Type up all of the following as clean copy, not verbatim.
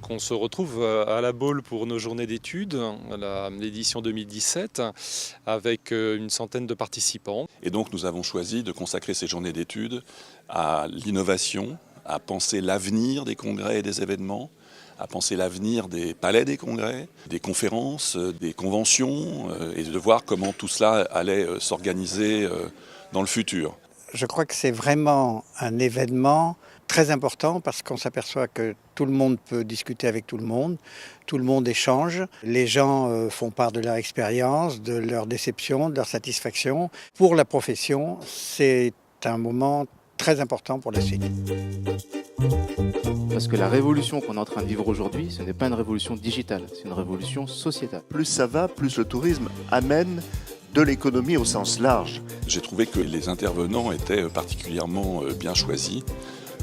Donc on se retrouve à la Baule pour nos journées d'études, l'édition 2017, avec une centaine de participants. Et donc nous avons choisi de consacrer ces journées d'études à l'innovation, à penser l'avenir des congrès et des événements, à penser l'avenir des palais des congrès, des conférences, des conventions, et de voir comment tout cela allait s'organiser dans le futur. Je crois que c'est vraiment un événement très important parce qu'on s'aperçoit que tout le monde peut discuter avec tout le monde échange, les gens font part de leur expérience, de leur déception, de leur satisfaction. Pour la profession, c'est un moment très important pour la suite. Parce que la révolution qu'on est en train de vivre aujourd'hui, ce n'est pas une révolution digitale, c'est une révolution sociétale. Plus ça va, plus le tourisme amène de l'économie au sens large. J'ai trouvé que les intervenants étaient particulièrement bien choisis.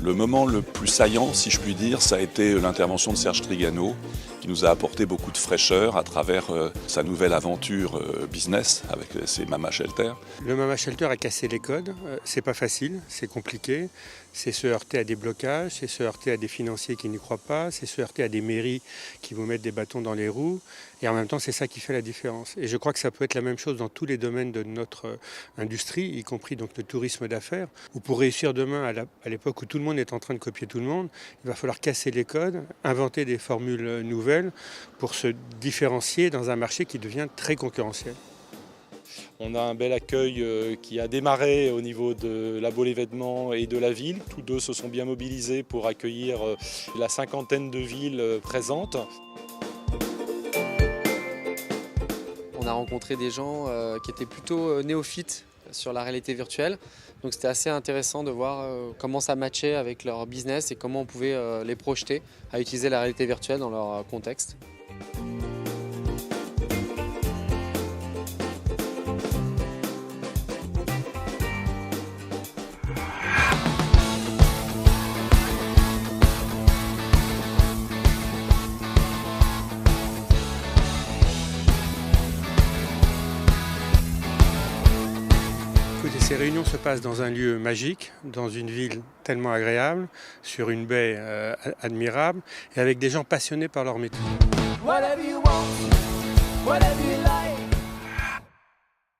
Le moment le plus saillant, si je puis dire, ça a été l'intervention de Serge Trigano, qui nous a apporté beaucoup de fraîcheur à travers sa nouvelle aventure business avec ses Mama Shelter. Le Mama Shelter a cassé les codes, c'est pas facile, c'est compliqué, c'est se heurter à des blocages, c'est se heurter à des financiers qui n'y croient pas, c'est se heurter à des mairies qui vous mettent des bâtons dans les roues, et en même temps c'est ça qui fait la différence. Et je crois que ça peut être la même chose dans tous les domaines de notre industrie, y compris donc le tourisme d'affaires, où pour réussir demain, à l'époque où tout le monde est en train de copier tout le monde, il va falloir casser les codes, inventer des formules nouvelles pour se différencier dans un marché qui devient très concurrentiel. On a un bel accueil qui a démarré au niveau de la Baule événement et de la ville. Tous deux se sont bien mobilisés pour accueillir la cinquantaine de villes présentes. On a rencontré des gens qui étaient plutôt néophytes sur la réalité virtuelle. Donc c'était assez intéressant de voir comment ça matchait avec leur business et comment on pouvait les projeter à utiliser la réalité virtuelle dans leur contexte. Ces réunions se passent dans un lieu magique, dans une ville tellement agréable, sur une baie admirable et avec des gens passionnés par leur métier.